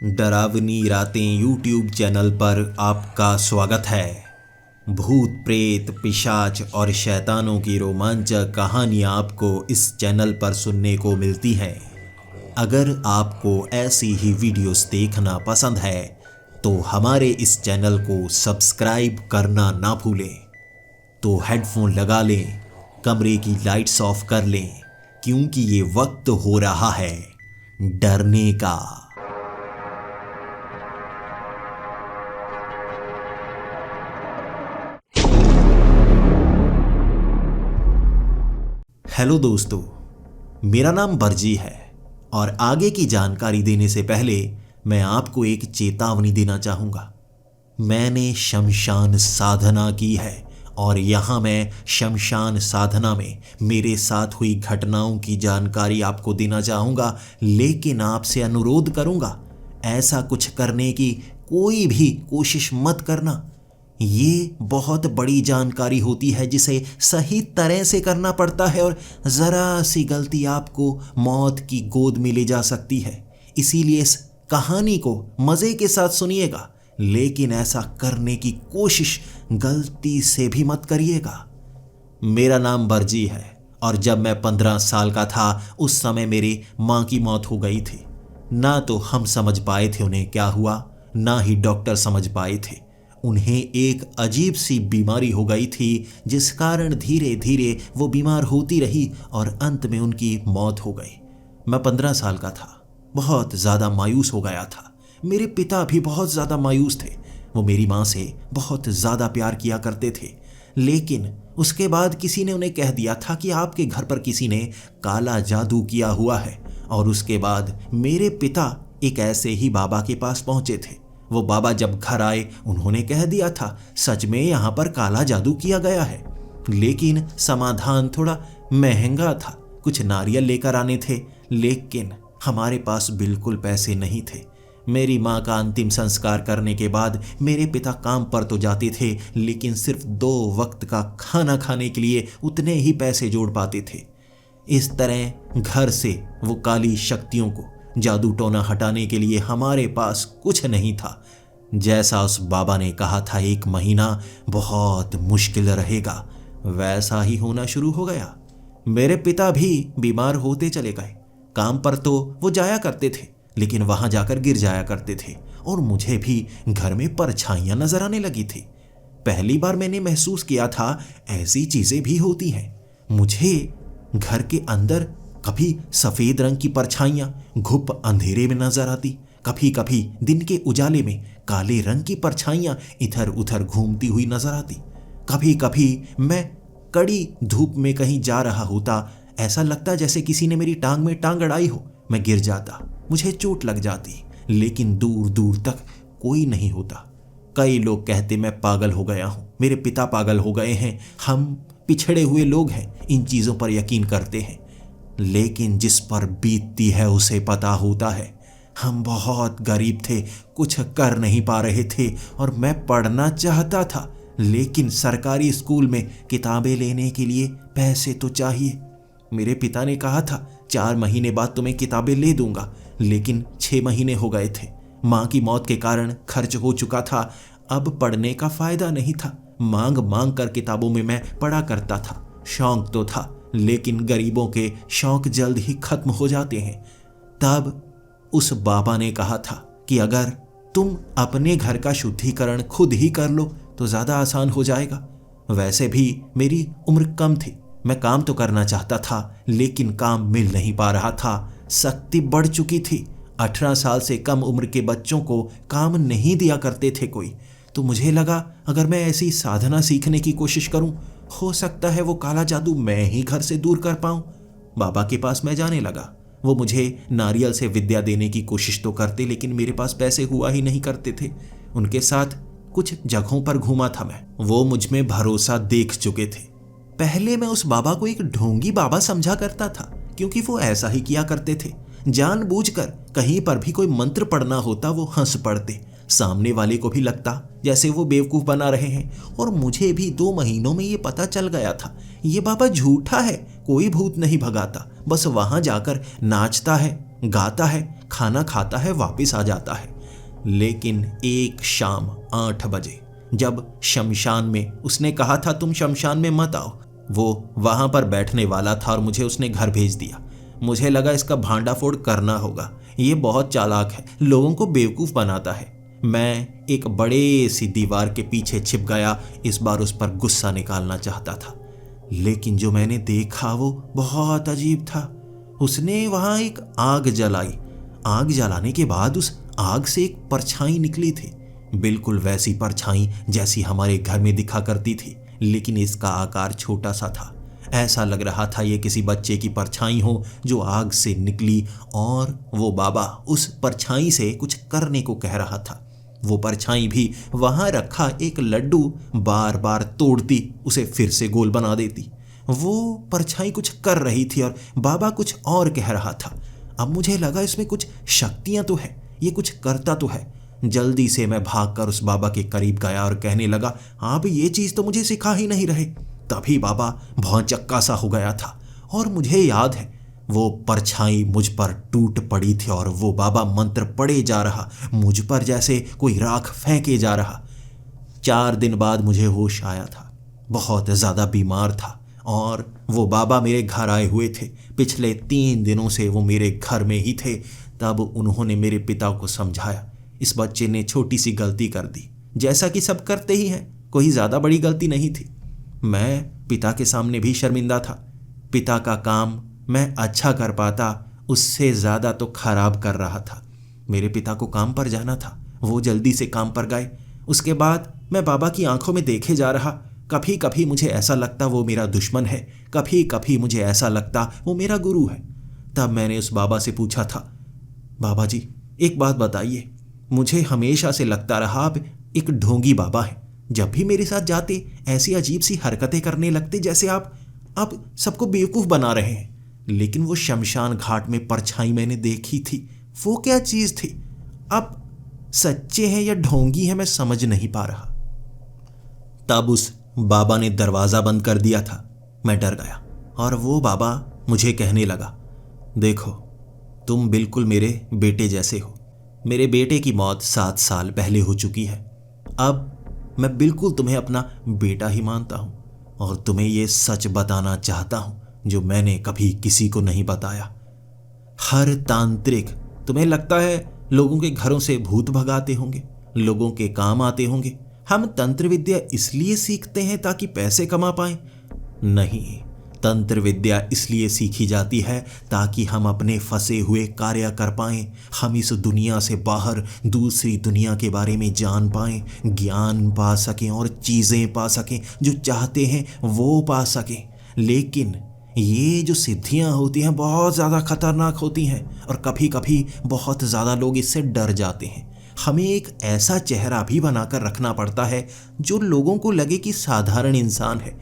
डरावनी रातें YouTube channel पर आपका स्वागत है। भूत प्रेत पिशाच और शैतानों की रोमांचक कहानियाँ आपको इस चैनल पर सुनने को मिलती हैं। अगर आपको ऐसी ही वीडियोस देखना पसंद है तो हमारे इस चैनल को सब्सक्राइब करना ना भूलें। तो हेडफोन लगा लें, कमरे की लाइट्स ऑफ कर लें, क्योंकि ये वक्त हो रहा है डरने का। हेलो दोस्तों, मेरा नाम बरजी है और आगे की जानकारी देने से पहले मैं आपको एक चेतावनी देना चाहूँगा। मैंने शमशान साधना की है और यहाँ मैं शमशान साधना में मेरे साथ हुई घटनाओं की जानकारी आपको देना चाहूँगा, लेकिन आपसे अनुरोध करूँगा ऐसा कुछ करने की कोई भी कोशिश मत करना। ये बहुत बड़ी जानकारी होती है जिसे सही तरह से करना पड़ता है और ज़रा सी गलती आपको मौत की गोद में ले जा सकती है। इसीलिए इस कहानी को मज़े के साथ सुनिएगा, लेकिन ऐसा करने की कोशिश गलती से भी मत करिएगा। मेरा नाम बरजी है और जब मैं 15 साल का था उस समय मेरी माँ की मौत हो गई थी। ना तो हम समझ पाए थे उन्हें क्या हुआ, ना ही डॉक्टर समझ पाए थे। उन्हें एक अजीब सी बीमारी हो गई थी जिस कारण धीरे धीरे वो बीमार होती रही और अंत में उनकी मौत हो गई। मैं 15 साल का था, बहुत ज़्यादा मायूस हो गया था। मेरे पिता भी बहुत ज़्यादा मायूस थे। वो मेरी माँ से बहुत ज़्यादा प्यार किया करते थे, लेकिन उसके बाद किसी ने उन्हें कह दिया था कि आपके घर पर किसी ने काला जादू किया हुआ है। और उसके बाद मेरे पिता एक ऐसे ही बाबा के पास पहुँचे थे। वो बाबा जब घर आए उन्होंने कह दिया था सच में यहाँ पर काला जादू किया गया है, लेकिन समाधान थोड़ा महंगा था। कुछ नारियल लेकर आने थे, लेकिन हमारे पास बिल्कुल पैसे नहीं थे। मेरी माँ का अंतिम संस्कार करने के बाद मेरे पिता काम पर तो जाते थे, लेकिन सिर्फ 2 वक्त का खाना खाने के लिए उतने ही पैसे जोड़ पाते थे। इस तरह घर से वो काली शक्तियों को, जादू टोना हटाने के लिए हमारे पास कुछ नहीं था। जैसा उस बाबा ने कहा था 1 महीना बहुत मुश्किल रहेगा, वैसा ही होना शुरू हो गया। मेरे पिता भी बीमार होते चले गए। काम पर तो वो जाया करते थे, लेकिन वहां जाकर गिर जाया करते थे और मुझे भी घर में परछाइयां नजर आने लगी थी। पहली बार मैंने महसूस किया था ऐसी चीजें भी होती हैं। मुझे घर के अंदर कभी सफेद रंग की परछाइयां घुप अंधेरे में नजर आती, कभी कभी दिन के उजाले में काले रंग की परछाइयां इधर उधर घूमती हुई नजर आती। कभी कभी मैं कड़ी धूप में कहीं जा रहा होता, ऐसा लगता जैसे किसी ने मेरी टांग में टांग अड़ाई हो। मैं गिर जाता, मुझे चोट लग जाती, लेकिन दूर दूर तक कोई नहीं होता। कई लोग कहते मैं पागल हो गया हूं, मेरे पिता पागल हो गए हैं, हम पिछड़े हुए लोग हैं, इन चीजों पर यकीन करते हैं। लेकिन जिस पर बीतती है उसे पता होता है। हम बहुत गरीब थे, कुछ कर नहीं पा रहे थे और मैं पढ़ना चाहता था, लेकिन सरकारी स्कूल में किताबें लेने के लिए पैसे तो चाहिए। मेरे पिता ने कहा था 4 महीने बाद तुम्हें किताबें ले दूंगा, लेकिन 6 महीने हो गए थे। माँ की मौत के कारण खर्च हो चुका था, अब पढ़ने का फायदा नहीं था। मांग मांग कर किताबों में मैं पढ़ा करता था। शौक तो था, लेकिन गरीबों के शौक जल्द ही खत्म हो जाते हैं। तब उस बाबा ने कहा था कि अगर तुम अपने घर का शुद्धिकरण खुद ही कर लो तो ज़्यादा आसान हो जाएगा। वैसे भी मेरी उम्र कम थी, मैं काम तो करना चाहता था, लेकिन काम मिल नहीं पा रहा था। सख्ती बढ़ चुकी थी। 18 साल से कम उम्र के बच्चों को काम नहीं दिया करते थे कोई। तो मुझे लगा अगर मैं ऐसी साधना सीखने की कोशिश करूं, हो सकता है वो काला जादू मैं ही घर से दूर कर पाऊं। बाबा के पास मैं जाने लगा। वो मुझे नारियल से विद्या देने की कोशिश तो करते, लेकिन मेरे पास पैसे हुआ ही नहीं करते थे। उनके साथ कुछ जगहों पर घूमा था मैं, वो मुझ में भरोसा देख चुके थे। पहले मैं उस बाबा को एक ढोंगी बाबा समझा करता था, क्योंकि वो ऐसा ही किया करते थे। जानबूझकर कहीं पर भी कोई मंत्र पढ़ना होता वो हंस पड़ते। सामने वाले को भी लगता जैसे वो बेवकूफ़ बना रहे हैं, और मुझे भी 2 महीनों में ये पता चल गया था ये बाबा झूठा है, कोई भूत नहीं भगाता, बस वहां जाकर नाचता है, गाता है, खाना खाता है, वापस आ जाता है। लेकिन एक शाम 8 बजे जब शमशान में उसने कहा था तुम शमशान में मत आओ, वो वहां पर बैठने वाला था और मुझे उसने घर भेज दिया। मुझे लगा इसका भांडाफोड़ करना होगा, ये बहुत चालाक है, लोगों को बेवकूफ़ बनाता है। मैं एक बड़े सी दीवार के पीछे छिप गया, इस बार उस पर गुस्सा निकालना चाहता था। लेकिन जो मैंने देखा वो बहुत अजीब था। उसने वहां एक आग जलाई। आग जलाने के बाद उस आग से एक परछाई निकली थी, बिल्कुल वैसी परछाई जैसी हमारे घर में दिखा करती थी, लेकिन इसका आकार छोटा सा था। ऐसा लग रहा था ये किसी बच्चे की परछाई हो जो आग से निकली, और वो बाबा उस परछाई से कुछ करने को कह रहा था। वो परछाई भी वहां रखा एक लड्डू बार बार तोड़ती, उसे फिर से गोल बना देती। वो परछाई कुछ कर रही थी और बाबा कुछ और कह रहा था। अब मुझे लगा इसमें कुछ शक्तियां तो है, ये कुछ करता तो है। जल्दी से मैं भागकर उस बाबा के करीब गया और कहने लगा, आप ये चीज तो मुझे सिखा ही नहीं रहे। तभी बाबा भौंचक्का सा हो गया था और मुझे याद है वो परछाई मुझ पर टूट पड़ी थी और वो बाबा मंत्र पढ़े जा रहा, मुझ पर जैसे कोई राख फेंके जा रहा। 4 दिन बाद मुझे होश आया था, बहुत ज़्यादा बीमार था और वो बाबा मेरे घर आए हुए थे। पिछले 3 दिनों से वो मेरे घर में ही थे। तब उन्होंने मेरे पिता को समझाया, इस बच्चे ने छोटी सी गलती कर दी, जैसा कि सब करते ही हैं, कोई ज़्यादा बड़ी गलती नहीं थी। मैं पिता के सामने भी शर्मिंदा था। पिता का काम मैं अच्छा कर पाता, उससे ज़्यादा तो खराब कर रहा था। मेरे पिता को काम पर जाना था, वो जल्दी से काम पर गए। उसके बाद मैं बाबा की आंखों में देखे जा रहा। कभी कभी मुझे ऐसा लगता वो मेरा दुश्मन है, कभी कभी मुझे ऐसा लगता वो मेरा गुरु है। तब मैंने उस बाबा से पूछा था, बाबा जी एक बात बताइए, मुझे हमेशा से लगता रहा आप एक ढोंगी बाबा हैं। जब भी मेरे साथ जाते ऐसी अजीब सी हरकतें करने लगते जैसे आप सबको बेवकूफ़ बना रहे हैं। लेकिन वो शमशान घाट में परछाई मैंने देखी थी, वो क्या चीज़ थी? आप सच्चे हैं या ढोंगी हैं मैं समझ नहीं पा रहा। तब उस बाबा ने दरवाज़ा बंद कर दिया था। मैं डर गया और वो बाबा मुझे कहने लगा, देखो तुम बिल्कुल मेरे बेटे जैसे हो। मेरे बेटे की मौत 7 साल पहले हो चुकी है। अब मैं बिल्कुल तुम्हें अपना बेटा ही मानता हूँ और तुम्हें ये सच बताना चाहता हूँ जो मैंने कभी किसी को नहीं बताया। हर तांत्रिक, तुम्हें लगता है लोगों के घरों से भूत भगाते होंगे, लोगों के काम आते होंगे। हम तंत्र विद्या इसलिए सीखते हैं ताकि पैसे कमा पाएं? नहीं, तंत्र विद्या इसलिए सीखी जाती है ताकि हम अपने फंसे हुए कार्य कर पाएं, हम इस दुनिया से बाहर दूसरी दुनिया के बारे में जान पाएं, ज्ञान पा सकें और चीज़ें पा सकें, जो चाहते हैं वो पा सकें। लेकिन ये जो सिद्धियां होती हैं बहुत ज़्यादा खतरनाक होती हैं और कभी कभी बहुत ज़्यादा लोग इससे डर जाते हैं। हमें एक ऐसा चेहरा भी बनाकर रखना पड़ता है जो लोगों को लगे कि साधारण इंसान है।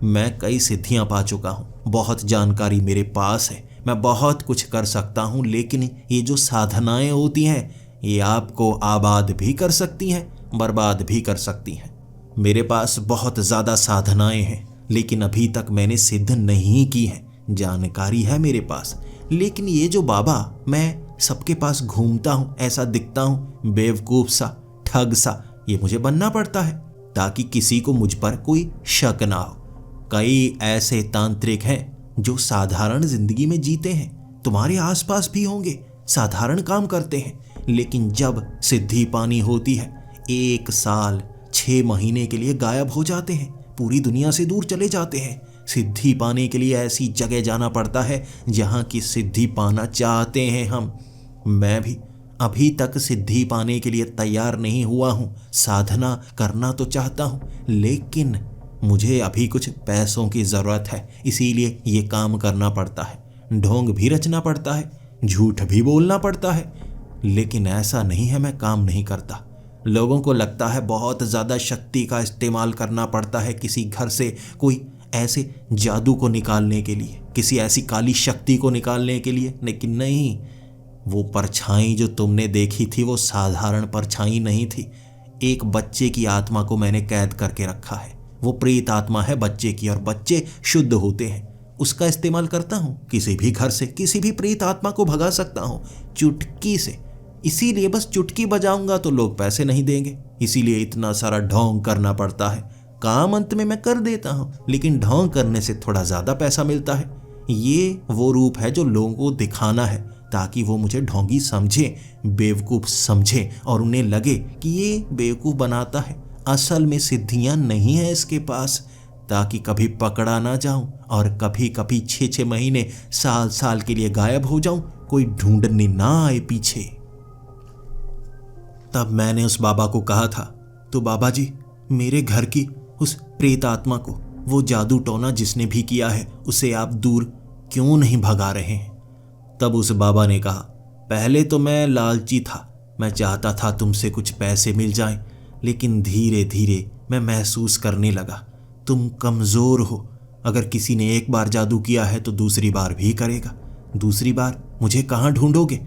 मैं कई सिद्धियां पा चुका हूं, बहुत जानकारी मेरे पास है, मैं बहुत कुछ कर सकता हूं, लेकिन ये जो साधनाएं होती हैं ये आपको आबाद भी कर सकती हैं, बर्बाद भी कर सकती हैं। मेरे पास बहुत ज़्यादा साधनाएं हैं लेकिन अभी तक मैंने सिद्ध नहीं की हैं। जानकारी है मेरे पास, लेकिन ये जो बाबा मैं सबके पास घूमता हूँ, ऐसा दिखता हूँ बेवकूफ़ सा, ठग सा, ये मुझे बनना पड़ता है ताकि किसी को मुझ पर कोई शक ना हो। कई ऐसे तांत्रिक हैं जो साधारण जिंदगी में जीते हैं, तुम्हारे आसपास भी होंगे, साधारण काम करते हैं, लेकिन जब सिद्धि पानी होती है 1 साल 6 महीने के लिए गायब हो जाते हैं, पूरी दुनिया से दूर चले जाते हैं। सिद्धि पाने के लिए ऐसी जगह जाना पड़ता है जहाँ की सिद्धि पाना चाहते हैं हम। मैं भी अभी तक सिद्धि पाने के लिए तैयार नहीं हुआ हूँ। साधना करना तो चाहता हूँ लेकिन मुझे अभी कुछ पैसों की ज़रूरत है, इसीलिए ये काम करना पड़ता है। ढोंग भी रचना पड़ता है, झूठ भी बोलना पड़ता है, लेकिन ऐसा नहीं है मैं काम नहीं करता। लोगों को लगता है बहुत ज़्यादा शक्ति का इस्तेमाल करना पड़ता है किसी घर से कोई ऐसे जादू को निकालने के लिए, किसी ऐसी काली शक्ति को निकालने के लिए, लेकिन नहीं। वो परछाई जो तुमने देखी थी वो साधारण परछाई नहीं थी। एक बच्चे की आत्मा को मैंने कैद करके रखा है। वो प्रेत आत्मा है बच्चे की और बच्चे शुद्ध होते हैं। उसका इस्तेमाल करता हूँ, किसी भी घर से किसी भी प्रेत आत्मा को भगा सकता हूँ चुटकी से। इसीलिए बस चुटकी बजाऊंगा तो लोग पैसे नहीं देंगे, इसीलिए इतना सारा ढोंग करना पड़ता है। काम अंत में मैं कर देता हूं, लेकिन ढोंग करने से थोड़ा ज्यादा पैसा मिलता है। ये वो रूप है जो लोगों को दिखाना है, ताकि वो मुझे ढोंगी समझे, बेवकूफ समझे और उन्हें लगे कि ये बेवकूफ बनाता है। असल में सिद्धियां नहीं है इसके पास, ताकि कभी पकड़ा ना जाऊं और कभी कभी 6-6 महीने, साल साल के लिए गायब हो जाऊं, कोई ढूंढने ना आए पीछे। तब मैंने उस बाबा को कहा था, तो बाबा जी, मेरे घर की उस प्रेत आत्मा को, वो जादू टोना जिसने भी किया है, उसे आप दूर क्यों नहीं भगा रहे हैं? तब उस बाबा ने कहा, पहले तो मैं लालची था, मैं चाहता था तुमसे कुछ पैसे मिल जाएं, लेकिन धीरे धीरे मैं महसूस करने लगा तुम कमज़ोर हो। अगर किसी ने एक बार जादू किया है तो दूसरी बार भी करेगा, दूसरी बार मुझे कहाँ ढूंढोगे?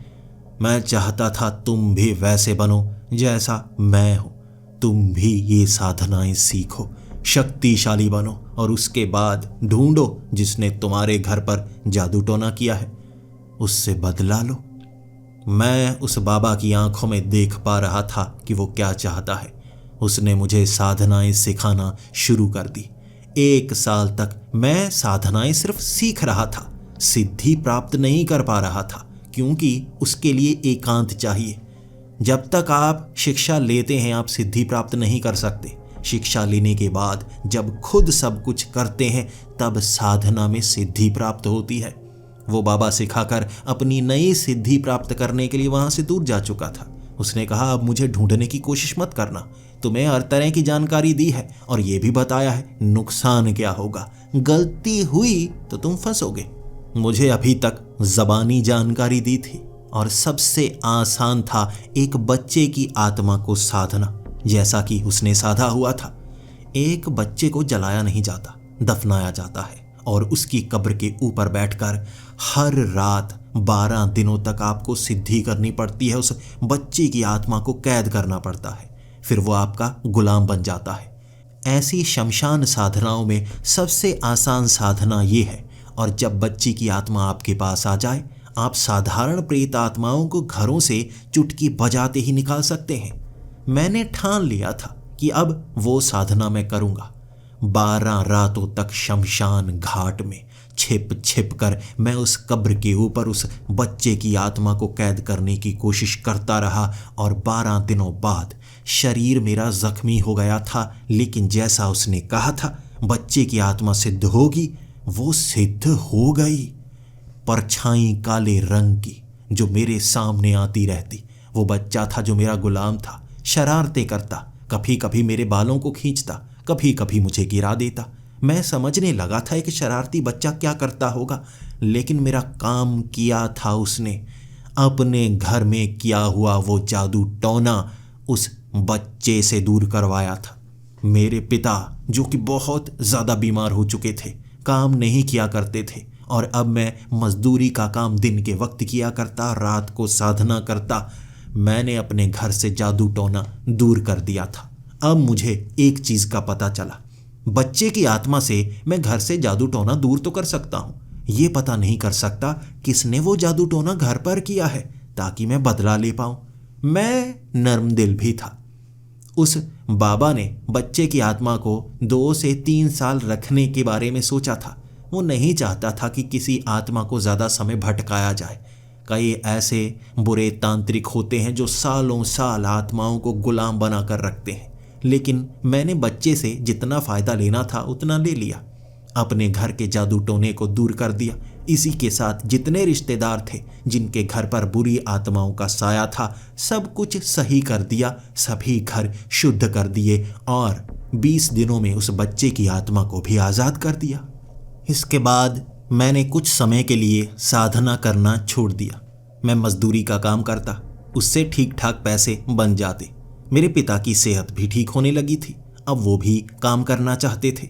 मैं चाहता था तुम भी वैसे बनो जैसा मैं हूं, तुम भी ये साधनाएं सीखो, शक्तिशाली बनो और उसके बाद ढूंढो जिसने तुम्हारे घर पर जादू टोना किया है, उससे बदला लो। मैं उस बाबा की आंखों में देख पा रहा था कि वो क्या चाहता है। उसने मुझे साधनाएं सिखाना शुरू कर दी। 1 साल तक मैं साधनाएं सिर्फ सीख रहा था, सिद्धि प्राप्त नहीं कर पा रहा था, क्योंकि उसके लिए एकांत चाहिए। जब तक आप शिक्षा लेते हैं आप सिद्धि प्राप्त नहीं कर सकते। शिक्षा लेने के बाद जब खुद सब कुछ करते हैं तब साधना में सिद्धि प्राप्त होती है। वो बाबा सिखाकर अपनी नई सिद्धि प्राप्त करने के लिए वहां से दूर जा चुका था। उसने कहा, अब मुझे ढूंढने की कोशिश मत करना, तुम्हें हर तरह की जानकारी दी है और ये भी बताया है नुकसान क्या होगा, गलती हुई तो तुम फंसोगे। मुझे अभी तक ज़बानी जानकारी दी थी और सबसे आसान था एक बच्चे की आत्मा को साधना, जैसा कि उसने साधा हुआ था। एक बच्चे को जलाया नहीं जाता, दफनाया जाता है और उसकी कब्र के ऊपर बैठकर हर रात 12 दिनों तक आपको सिद्धि करनी पड़ती है। उस बच्चे की आत्मा को कैद करना पड़ता है, फिर वो आपका गुलाम बन जाता है। ऐसी शमशान साधनाओं में सबसे आसान साधना ये है, और जब बच्ची की आत्मा आपके पास आ जाए, आप साधारण प्रेत आत्माओं को घरों से चुटकी बजाते ही निकाल सकते हैं। मैंने ठान लिया था कि अब वो साधना मैं करूंगा। 12 रातों तक शमशान घाट में छिप छिप कर मैं उस कब्र के ऊपर उस बच्चे की आत्मा को कैद करने की कोशिश करता रहा और 12 दिनों बाद शरीर मेरा जख्मी हो गया था, लेकिन जैसा उसने कहा था बच्चे की आत्मा सिद्ध होगी, वो सिद्ध हो गई। परछाई काले रंग की जो मेरे सामने आती रहती, वो बच्चा था जो मेरा गुलाम था, शरारतें करता, कभी कभी मेरे बालों को खींचता, कभी कभी मुझे गिरा देता। मैं समझने लगा था एक शरारती बच्चा क्या करता होगा, लेकिन मेरा काम किया था उसने। अपने घर में किया हुआ वो जादू टोना उस बच्चे से दूर करवाया था। मेरे पिता जो कि बहुत ज़्यादा बीमार हो चुके थे, काम नहीं किया करते थे, और अब मैं मजदूरी का काम दिन के वक्त किया करता, रात को साधना करता। मैंने अपने घर से जादू टोना दूर कर दिया था। अब मुझे एक चीज़ का पता चला, बच्चे की आत्मा से मैं घर से जादू टोना दूर तो कर सकता हूँ, ये पता नहीं कर सकता किसने वो जादू टोना घर पर किया है, ताकि मैं बदला ले पाऊँ। मैं नर्म दिल भी था। उस बाबा ने बच्चे की आत्मा को 2 से 3 साल रखने के बारे में सोचा था। वो नहीं चाहता था कि किसी आत्मा को ज़्यादा समय भटकाया जाए। कई ऐसे बुरे तांत्रिक होते हैं जो सालों साल आत्माओं को गुलाम बना कर रखते हैं, लेकिन मैंने बच्चे से जितना फ़ायदा लेना था उतना ले लिया। अपने घर के जादू टोने को दूर कर दिया। इसी के साथ जितने रिश्तेदार थे जिनके घर पर बुरी आत्माओं का साया था, सब कुछ सही कर दिया, सभी घर शुद्ध कर दिए और 20 दिनों में उस बच्चे की आत्मा को भी आज़ाद कर दिया। इसके बाद मैंने कुछ समय के लिए साधना करना छोड़ दिया। मैं मजदूरी का काम करता, उससे ठीक ठाक पैसे बन जाते। मेरे पिता की सेहत भी ठीक होने लगी थी, अब वो भी काम करना चाहते थे।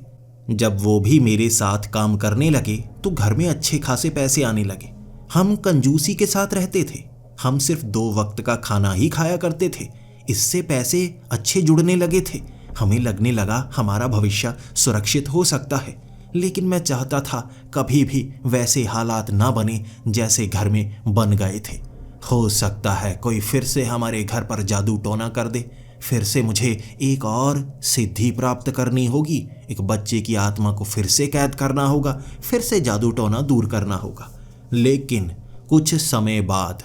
जब वो भी मेरे साथ काम करने लगे तो घर में अच्छे खासे पैसे आने लगे। हम कंजूसी के साथ रहते थे, हम सिर्फ 2 वक्त का खाना ही खाया करते थे। इससे पैसे अच्छे जुड़ने लगे थे। हमें लगने लगा हमारा भविष्य सुरक्षित हो सकता है, लेकिन मैं चाहता था कभी भी वैसे हालात ना बने जैसे घर में बन गए थे। हो सकता है कोई फिर से हमारे घर पर जादू टोना कर दे, फिर से मुझे एक और सिद्धि प्राप्त करनी होगी, एक बच्चे की आत्मा को फिर से कैद करना होगा, फिर से जादू टोना दूर करना होगा। लेकिन कुछ समय बाद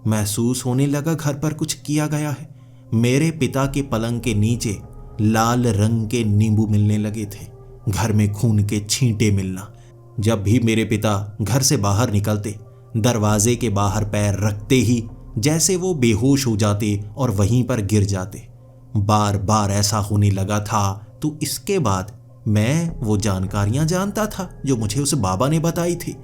महसूस होने लगा घर पर कुछ किया गया है। मेरे पिता के पलंग के नीचे लाल रंग के नींबू मिलने लगे थे, घर में खून के छींटे मिलना। जब भी मेरे पिता घर से बाहर निकलते, दरवाजे के बाहर पैर रखते ही जैसे वो बेहोश हो जाते और वहीं पर गिर जाते। बार बार ऐसा होने लगा था। तो इसके बाद मैं वो जानकारियां जानता था जो मुझे उस बाबा ने बताई थी।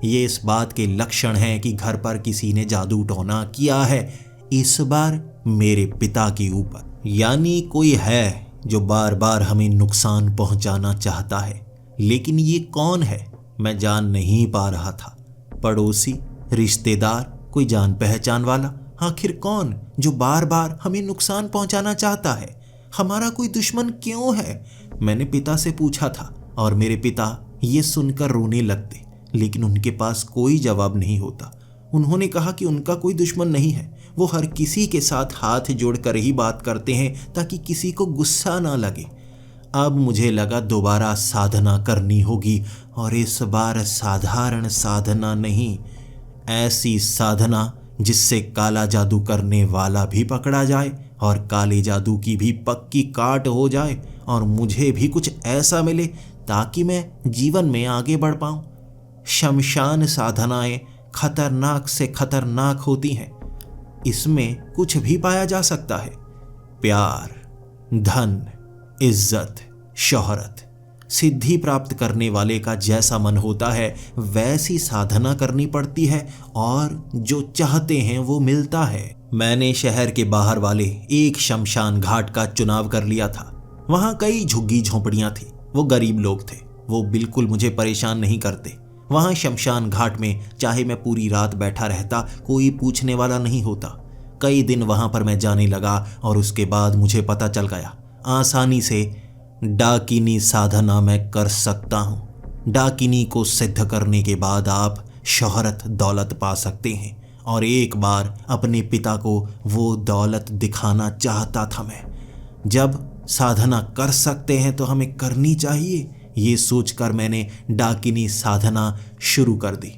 ये इस बात के लक्षण हैं कि घर पर किसी ने जादू टोना किया है, इस बार मेरे पिता के ऊपर। यानी कोई है जो बार बार हमें नुकसान पहुंचाना चाहता है। लेकिन ये कौन है मैं जान नहीं पा रहा था। पड़ोसी, रिश्तेदार, कोई जान पहचान वाला, आखिर कौन जो बार बार हमें नुकसान पहुंचाना चाहता है? हमारा कोई दुश्मन क्यों है? मैंने पिता से पूछा था और मेरे पिता ये सुनकर रोने लगते, लेकिन उनके पास कोई जवाब नहीं होता। उन्होंने कहा कि उनका कोई दुश्मन नहीं है, वो हर किसी के साथ हाथ जोड़कर ही बात करते हैं ताकि किसी को गुस्सा ना लगे। अब मुझे लगा दोबारा साधना करनी होगी, और इस बार साधारण साधना नहीं, ऐसी साधना जिससे काला जादू करने वाला भी पकड़ा जाए और काले जादू की भी पक्की काट हो जाए, और मुझे भी कुछ ऐसा मिले ताकि मैं जीवन में आगे बढ़ पाऊं। शमशान साधनाएं खतरनाक से खतरनाक होती हैं। इसमें कुछ भी पाया जा सकता है, प्यार, धन, इज्जत, शोहरत। सिद्धि प्राप्त करने वाले का जैसा मन होता है वैसी साधना करनी पड़ती है, और जो चाहते हैं वो मिलता है। मैंने शहर के बाहर वाले एक शमशान घाट का चुनाव कर लिया था। वहाँ कई झुग्गी झोंपड़ियाँ थी, वो गरीब लोग थे, वो बिल्कुल मुझे परेशान नहीं करते। वहाँ शमशान घाट में चाहे मैं पूरी रात बैठा रहता, कोई पूछने वाला नहीं होता। कई दिन वहाँ पर मैं जाने लगा और उसके बाद मुझे पता चल गया आसानी से डाकिनी साधना मैं कर सकता हूँ। डाकिनी को सिद्ध करने के बाद आप शोहरत, दौलत पा सकते हैं, और एक बार अपने पिता को वो दौलत दिखाना चाहता था मैं। जब साधना कर सकते हैं तो हमें करनी चाहिए, ये सोचकर मैंने डाकिनी साधना शुरू कर दी।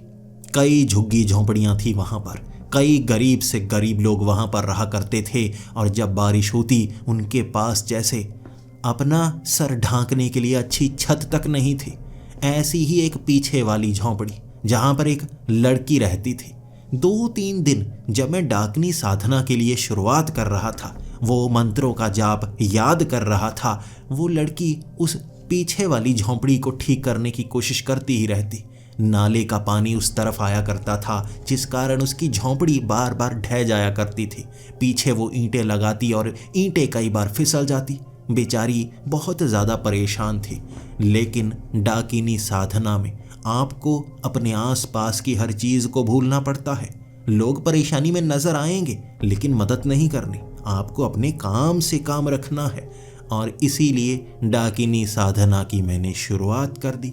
कई झुग्गी झोंपड़ियाँ थी वहाँ पर, कई गरीब से गरीब लोग वहाँ पर रहा करते थे, और जब बारिश होती उनके पास जैसे अपना सर ढांकने के लिए अच्छी छत तक नहीं थी। ऐसी ही एक पीछे वाली झोंपड़ी जहाँ पर एक लड़की रहती थी। 2-3 दिन जब मैं डाकिनी साधना के लिए शुरुआत कर रहा था, वो मंत्रों का जाप याद कर रहा था, वो लड़की उस पीछे वाली झोंपड़ी को ठीक करने की कोशिश करती ही रहती। नाले का पानी उस तरफ आया करता था, जिस कारण उसकी झोंपड़ी बार बार ढह जाया करती थी। पीछे वो ईंटें लगाती और ईंटें कई बार फिसल जाती। बेचारी बहुत ज़्यादा परेशान थी। लेकिन डाकिनी साधना में आपको अपने आसपास की हर चीज़ को भूलना पड़ता है। लोग परेशानी में नजर आएंगे लेकिन मदद नहीं करनी, आपको अपने काम से काम रखना है। और इसीलिए डाकिनी साधना की मैंने शुरुआत कर दी।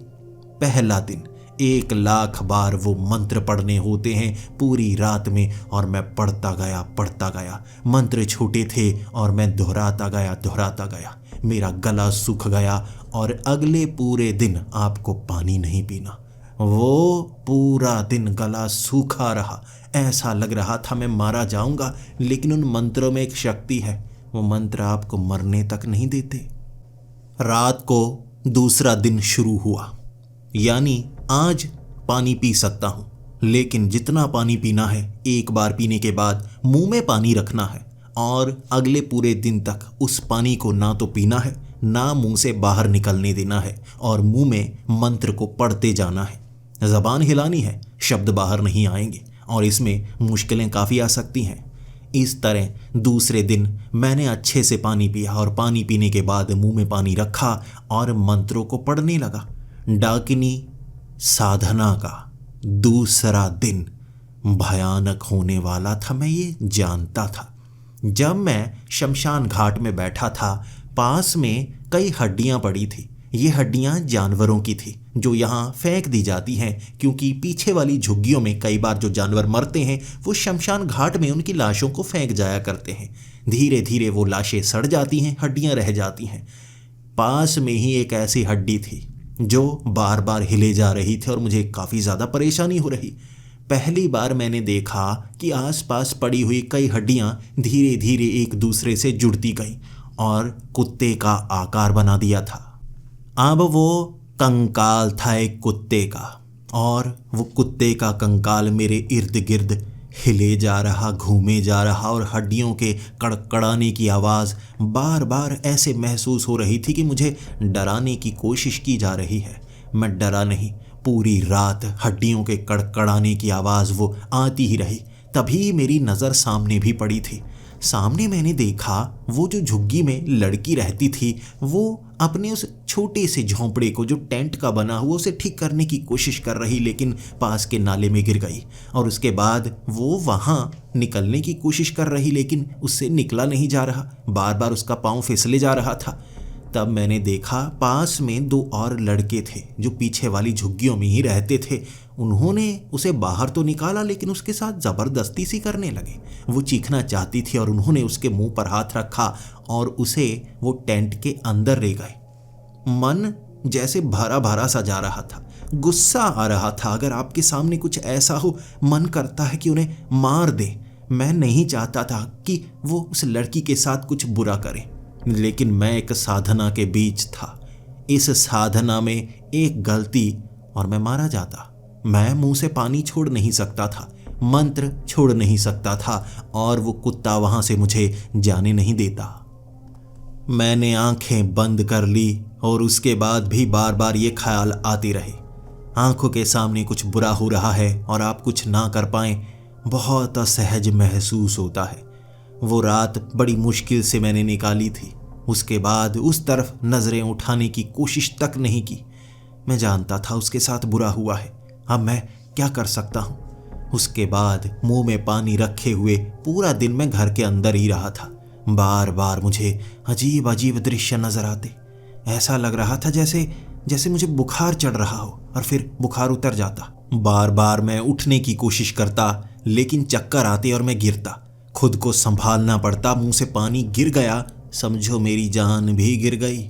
पहला दिन 1,00,000 बार वो मंत्र पढ़ने होते हैं पूरी रात में, और मैं पढ़ता गया। मंत्र छोटे थे और मैं दोहराता गया। मेरा गला सूख गया, और अगले पूरे दिन आपको पानी नहीं पीना। वो पूरा दिन गला सूखा रहा, ऐसा लग रहा था मैं मारा जाऊंगा। लेकिन उन मंत्रों में एक शक्ति है, वो मंत्र आपको मरने तक नहीं देते। रात को दूसरा दिन शुरू हुआ, यानी आज पानी पी सकता हूँ, लेकिन जितना पानी पीना है एक बार पीने के बाद मुंह में पानी रखना है, और अगले पूरे दिन तक उस पानी को ना तो पीना है ना मुंह से बाहर निकलने देना है, और मुंह में मंत्र को पढ़ते जाना है। ज़बान हिलानी है, शब्द बाहर नहीं आएंगे, और इसमें मुश्किलें काफ़ी आ सकती हैं। इस तरह दूसरे दिन मैंने अच्छे से पानी पिया, और पानी पीने के बाद मुंह में पानी रखा और मंत्रों को पढ़ने लगा। डाकिनी साधना का दूसरा दिन भयानक होने वाला था, मैं ये जानता था। जब मैं शमशान घाट में बैठा था, पास में कई हड्डियां पड़ी थी। ये हड्डियां जानवरों की थी जो यहाँ फेंक दी जाती हैं, क्योंकि पीछे वाली झुग्गियों में कई बार जो जानवर मरते हैं वो शमशान घाट में उनकी लाशों को फेंक जाया करते हैं। धीरे धीरे वो लाशें सड़ जाती हैं, हड्डियां रह जाती हैं। पास में ही एक ऐसी हड्डी थी जो बार बार हिले जा रही थी और मुझे काफ़ी ज़्यादा परेशानी हो रही। पहली बार मैंने देखा कि आसपास पड़ी हुई कई हड्डियां धीरे धीरे एक दूसरे से जुड़ती गई और कुत्ते का आकार बना दिया था। अब वो कंकाल था एक कुत्ते का, और वो कुत्ते का कंकाल मेरे इर्द गिर्द हिले जा रहा, घूमे जा रहा, और हड्डियों के कड़कड़ाने की आवाज़ बार बार ऐसे महसूस हो रही थी कि मुझे डराने की कोशिश की जा रही है। मैं डरा नहीं। पूरी रात हड्डियों के कड़कड़ाने की आवाज़ वो आती ही रही। तभी मेरी नज़र सामने भी पड़ी थी। सामने मैंने देखा वो जो झुग्गी में लड़की रहती थी वो अपने उस छोटे से झोंपड़े को जो टेंट का बना हुआ उसे ठीक करने की कोशिश कर रही, लेकिन पास के नाले में गिर गई। और उसके बाद वो वहाँ निकलने की कोशिश कर रही, लेकिन उससे निकला नहीं जा रहा, बार बार उसका पाँव फिसले जा रहा था। तब मैंने देखा पास में 2 और लड़के थे जो पीछे वाली झुग्गियों में ही रहते थे। उन्होंने उसे बाहर तो निकाला, लेकिन उसके साथ ज़बरदस्ती सी करने लगे। वो चीखना चाहती थी और उन्होंने उसके मुंह पर हाथ रखा और उसे वो टेंट के अंदर ले गए। मन जैसे भरा भरा सा जा रहा था, गुस्सा आ रहा था। अगर आपके सामने कुछ ऐसा हो, मन करता है कि उन्हें मार दे। मैं नहीं चाहता था कि वो उस लड़की के साथ कुछ बुरा करे, लेकिन मैं एक साधना के बीच था। इस साधना में एक गलती और मैं मारा जाता। मैं मुंह से पानी छोड़ नहीं सकता था, मंत्र छोड़ नहीं सकता था, और वो कुत्ता वहां से मुझे जाने नहीं देता। मैंने आंखें बंद कर ली और उसके बाद भी बार बार ये ख्याल आते रहे। आंखों के सामने कुछ बुरा हो रहा है और आप कुछ ना कर पाएं, बहुत असहज महसूस होता है। वो रात बड़ी मुश्किल से मैंने निकाली थी। उसके बाद उस तरफ नज़रें उठाने की कोशिश तक नहीं की। मैं जानता था उसके साथ बुरा हुआ है, अब मैं क्या कर सकता हूँ। उसके बाद मुंह में पानी रखे हुए पूरा दिन मैं घर के अंदर ही रहा था। बार बार मुझे अजीब अजीब दृश्य नजर आते। ऐसा लग रहा था जैसे मुझे बुखार चढ़ रहा हो और फिर बुखार उतर जाता। बार बार मैं उठने की कोशिश करता, लेकिन चक्कर आते और मैं गिरता। खुद को संभालना पड़ता। मुंह से पानी गिर गया, समझो मेरी जान भी गिर गई।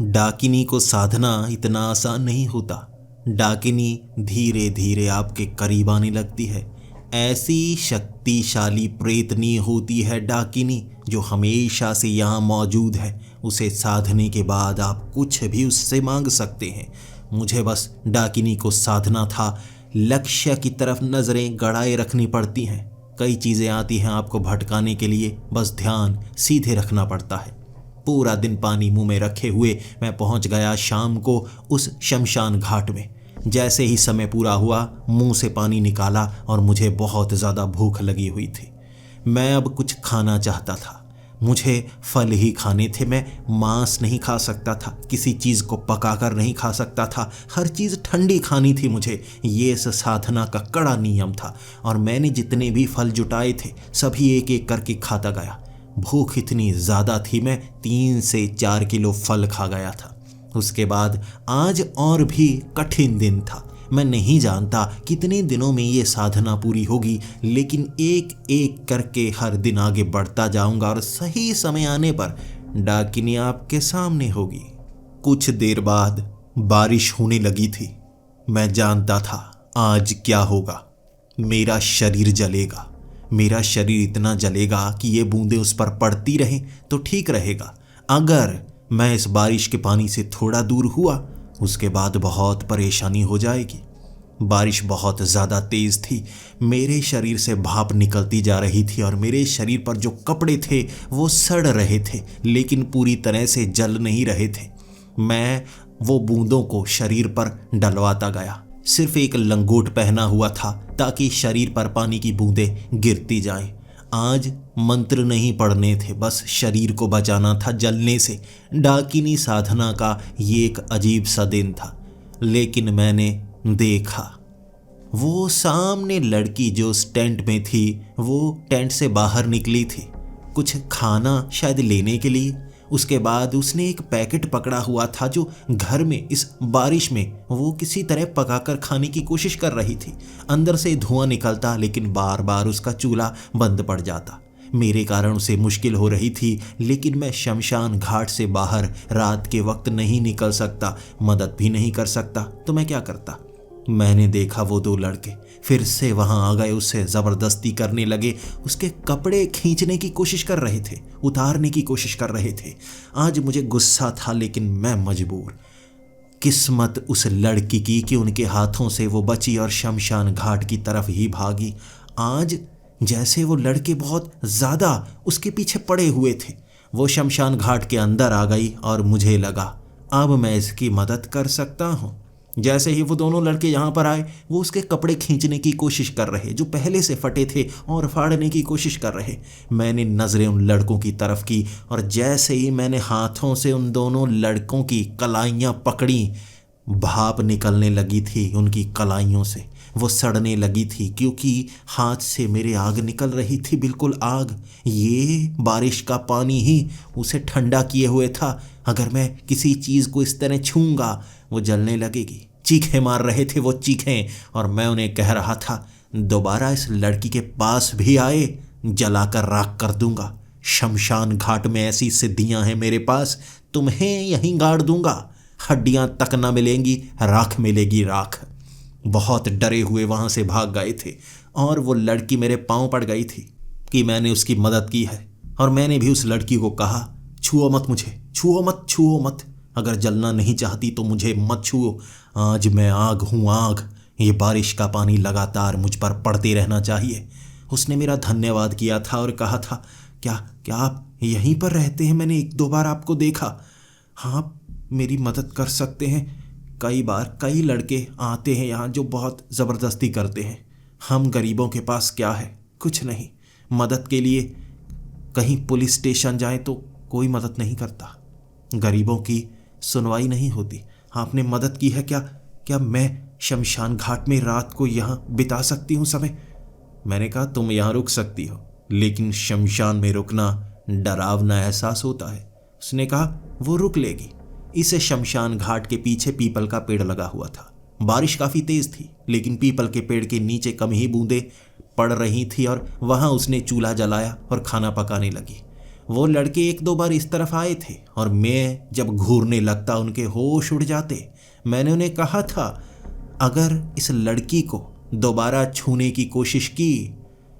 डाकिनी को साधना इतना आसान नहीं होता। डाकिनी धीरे धीरे आपके करीब आने लगती है। ऐसी शक्तिशाली प्रेतनी होती है डाकिनी, जो हमेशा से यहाँ मौजूद है। उसे साधने के बाद आप कुछ भी उससे मांग सकते हैं। मुझे बस डाकिनी को साधना था। लक्ष्य की तरफ नज़रें गड़ाए रखनी पड़ती हैं। कई चीज़ें आती हैं आपको भटकाने के लिए, बस ध्यान सीधे रखना पड़ता है। पूरा दिन पानी मुंह में रखे हुए मैं पहुंच गया शाम को उस शमशान घाट में। जैसे ही समय पूरा हुआ, मुंह से पानी निकाला और मुझे बहुत ज़्यादा भूख लगी हुई थी। मैं अब कुछ खाना चाहता था। मुझे फल ही खाने थे। मैं मांस नहीं खा सकता था, किसी चीज़ को पकाकर नहीं खा सकता था। हर चीज़ ठंडी खानी थी मुझे। ये इस साधना का कड़ा नियम था और मैंने जितने भी फल जुटाए थे सभी एक एक करके खाता गया। भूख इतनी ज़्यादा थी, मैं 3 से 4 किलो फल खा गया था। उसके बाद आज और भी कठिन दिन था। मैं नहीं जानता कितने दिनों में ये साधना पूरी होगी, लेकिन एक एक करके हर दिन आगे बढ़ता जाऊंगा और सही समय आने पर डाकिनी आपके सामने होगी। कुछ देर बाद बारिश होने लगी थी। मैं जानता था आज क्या होगा। मेरा शरीर जलेगा। मेरा शरीर इतना जलेगा कि ये बूंदें उस पर पड़ती रहें तो ठीक रहेगा। अगर मैं इस बारिश के पानी से थोड़ा दूर हुआ, उसके बाद बहुत परेशानी हो जाएगी। बारिश बहुत ज़्यादा तेज़ थी। मेरे शरीर से भाप निकलती जा रही थी और मेरे शरीर पर जो कपड़े थे वो सड़ रहे थे, लेकिन पूरी तरह से जल नहीं रहे थे। मैं वो बूंदों को शरीर पर डलवाता गया। सिर्फ एक लंगोट पहना हुआ था ताकि शरीर पर पानी की बूंदें गिरती जाएं। आज मंत्र नहीं पढ़ने थे, बस शरीर को बचाना था जलने से। डाकिनी साधना का ये एक अजीब सा दिन था। लेकिन मैंने देखा वो सामने लड़की जो उस टेंट में थी, वो टेंट से बाहर निकली थी कुछ खाना शायद लेने के लिए। उसके बाद उसने एक पैकेट पकड़ा हुआ था जो घर में इस बारिश में वो किसी तरह पकाकर खाने की कोशिश कर रही थी। अंदर से धुआं निकलता लेकिन बार बार उसका चूल्हा बंद पड़ जाता। मेरे कारण उसे मुश्किल हो रही थी, लेकिन मैं शमशान घाट से बाहर रात के वक्त नहीं निकल सकता, मदद भी नहीं कर सकता। तो मैं क्या करता? मैंने देखा वो दो लड़के फिर से वहां आ गए, उससे जबरदस्ती करने लगे, उसके कपड़े खींचने की कोशिश कर रहे थे, उतारने की कोशिश कर रहे थे। आज मुझे गुस्सा था लेकिन मैं मजबूर। किस्मत उस लड़की की कि उनके हाथों से वो बची और शमशान घाट की तरफ ही भागी। आज जैसे वो लड़के बहुत ज्यादा उसके पीछे पड़े हुए थे। वो शमशान घाट के अंदर आ गई और मुझे लगा अब मैं इसकी मदद कर सकता हूँ। जैसे ही वो दोनों लड़के यहाँ पर आए, वो उसके कपड़े खींचने की कोशिश कर रहे जो पहले से फटे थे और फाड़ने की कोशिश कर रहे। मैंने नज़रें उन लड़कों की तरफ की और जैसे ही मैंने हाथों से उन दोनों लड़कों की कलाइयाँ पकड़ी, भाप निकलने लगी थी उनकी कलाइयों से। वो सड़ने लगी थी क्योंकि हाथ से मेरे आग निकल रही थी, बिल्कुल आग। ये बारिश का पानी ही उसे ठंडा किए हुए था। अगर मैं किसी चीज़ को इस तरह छूंगा वो जलने लगेगी। चीखें मार रहे थे वो चीखें, और मैं उन्हें कह रहा था दोबारा इस लड़की के पास भी आए जलाकर राख कर दूंगा। शमशान घाट में ऐसी सिद्धियां हैं मेरे पास, तुम्हें यहीं गाड़ दूंगा। हड्डियां तक न मिलेंगी, राख मिलेगी राख। बहुत डरे हुए वहां से भाग गए थे और वो लड़की मेरे पांव पड़ गई थी कि मैंने उसकी मदद की है। और मैंने भी उस लड़की को कहा छुओ मत मुझे, छुओ मत, छुओ मत। अगर जलना नहीं चाहती तो मुझे मत छुओ। आज मैं आग हूँ, आग। ये बारिश का पानी लगातार मुझ पर पड़ते रहना चाहिए। उसने मेरा धन्यवाद किया था और कहा था क्या क्या आप यहीं पर रहते हैं? मैंने एक दो बार आपको देखा। हाँ, मेरी मदद कर सकते हैं? कई बार कई लड़के आते हैं यहाँ जो बहुत ज़बरदस्ती करते हैं। हम गरीबों के पास क्या है? कुछ नहीं। मदद के लिए कहीं पुलिस स्टेशन जाएं तो कोई मदद नहीं करता, गरीबों की सुनवाई नहीं होती। आपने मदद की है क्या? क्या मैं शमशान घाट में रात को यहाँ बिता सकती हूँ समय? मैंने कहा तुम यहाँ रुक सकती हो, लेकिन शमशान में रुकना डरावना एहसास होता है। उसने कहा वो रुक लेगी। इस शमशान घाट के पीछे पीपल का पेड़ लगा हुआ था। बारिश काफ़ी तेज़ थी, लेकिन पीपल के पेड़ के नीचे कम ही बूंदें पड़ रही थी और वहाँ उसने चूल्हा जलाया और खाना पकाने लगी। वो लड़के एक दो बार इस तरफ आए थे और मैं जब घूरने लगता उनके होश उड़ जाते। मैंने उन्हें कहा था अगर इस लड़की को दोबारा छूने की कोशिश की,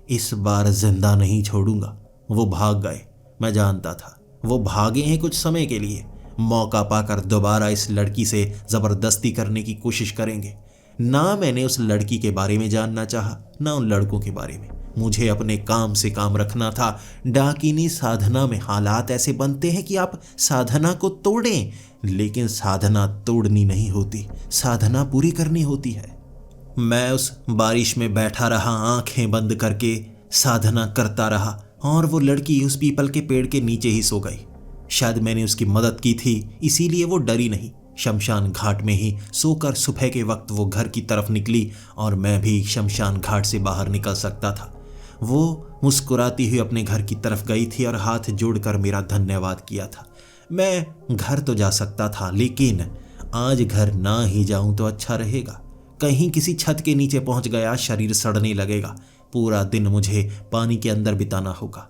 इस बार जिंदा नहीं छोड़ूंगा। वो भाग गए। मैं जानता था वो भागे हैं कुछ समय के लिए, मौका पाकर दोबारा इस लड़की से ज़बरदस्ती करने की कोशिश करेंगे। ना मैंने उस लड़की के बारे में जानना चाहा, ना उन लड़कों के बारे में। मुझे अपने काम से काम रखना था। डाकिनी साधना में हालात ऐसे बनते हैं कि आप साधना को तोड़ें, लेकिन साधना तोड़नी नहीं होती, साधना पूरी करनी होती है। मैं उस बारिश में बैठा रहा, आंखें बंद करके साधना करता रहा, और वो लड़की उस पीपल के पेड़ के नीचे ही सो गई। शायद मैंने उसकी मदद की थी, इसीलिए वो डरी नहीं। शमशान घाट में ही सोकर सुबह के वक्त वो घर की तरफ निकली और मैं भी शमशान घाट से बाहर निकल सकता था। वो मुस्कुराती हुई अपने घर की तरफ गई थी और हाथ जोड़कर मेरा धन्यवाद किया था। मैं घर तो जा सकता था, लेकिन आज घर ना ही जाऊं तो अच्छा रहेगा। कहीं किसी छत के नीचे पहुंच गया, शरीर सड़ने लगेगा। पूरा दिन मुझे पानी के अंदर बिताना होगा।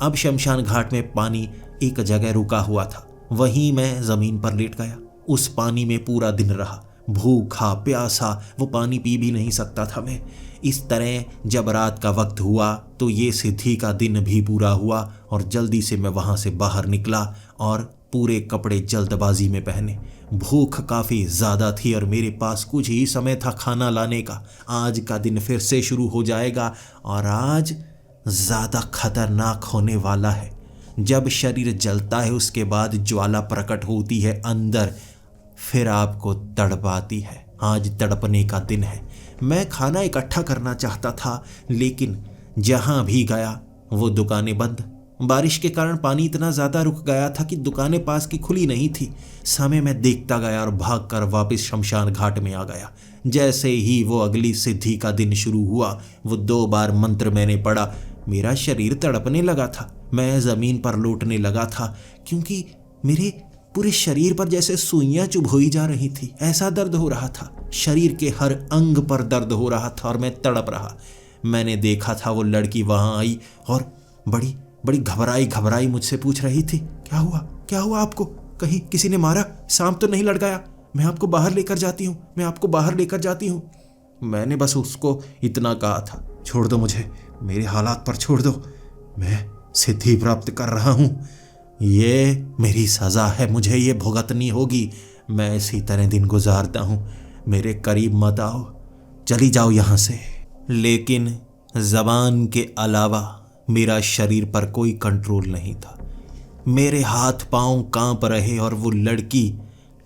अब शमशान घाट में पानी एक जगह रुका हुआ था, वहीं मैं ज़मीन पर लेट गया। उस पानी में पूरा दिन रहा, भूखा प्यासा, वो पानी पी भी नहीं सकता था मैं। इस तरह जब रात का वक्त हुआ तो ये सिद्धि का दिन भी पूरा हुआ और जल्दी से मैं वहाँ से बाहर निकला और पूरे कपड़े जल्दबाजी में पहने। भूख काफ़ी ज़्यादा थी और मेरे पास कुछ ही समय था खाना लाने का। आज का दिन फिर से शुरू हो जाएगा और आज ज़्यादा खतरनाक होने वाला है। जब शरीर जलता है उसके बाद ज्वाला प्रकट होती है अंदर, फिर आपको तड़पाती है। आज तड़पने का दिन है। मैं खाना इकट्ठा करना चाहता था, लेकिन जहां भी गया वो दुकानें बंद। बारिश के कारण पानी इतना ज़्यादा रुक गया था कि दुकानें पास की खुली नहीं थी। समय मैं देखता गया और भागकर वापस शमशान घाट में आ गया। जैसे ही वो अगली सिद्धि का दिन शुरू हुआ, वो 2 बार मंत्र मैंने पढ़ा। मेरा शरीर तड़पने लगा था। मैं ज़मीन पर लौटने लगा था क्योंकि मेरे पूरे शरीर पर जैसे सुइयां चुभोई जा रही थी। ऐसा दर्द हो रहा था, शरीर के हर अंग पर दर्द हो रहा था और मैं तड़प रहा। मैंने देखा था वो लड़की वहां आई और बड़ी बड़ी घबराई घबराई मुझसे पूछ रही थी, क्या हुआ आपको? कहीं किसी ने मारा? सांप तो नहीं लड़काया? मैं आपको बाहर लेकर जाती हूँ। मैंने बस उसको इतना कहा था, छोड़ दो मुझे, मेरे हालात पर छोड़ दो, मैं सिद्धि प्राप्त कर रहा हूँ, ये मेरी सज़ा है, मुझे ये भुगतनी होगी, मैं इसी तरह दिन गुजारता हूँ, मेरे करीब मत आओ, चली जाओ यहाँ से। लेकिन ज़बान के अलावा मेरा शरीर पर कोई कंट्रोल नहीं था। मेरे हाथ पांव कांप रहे और वो लड़की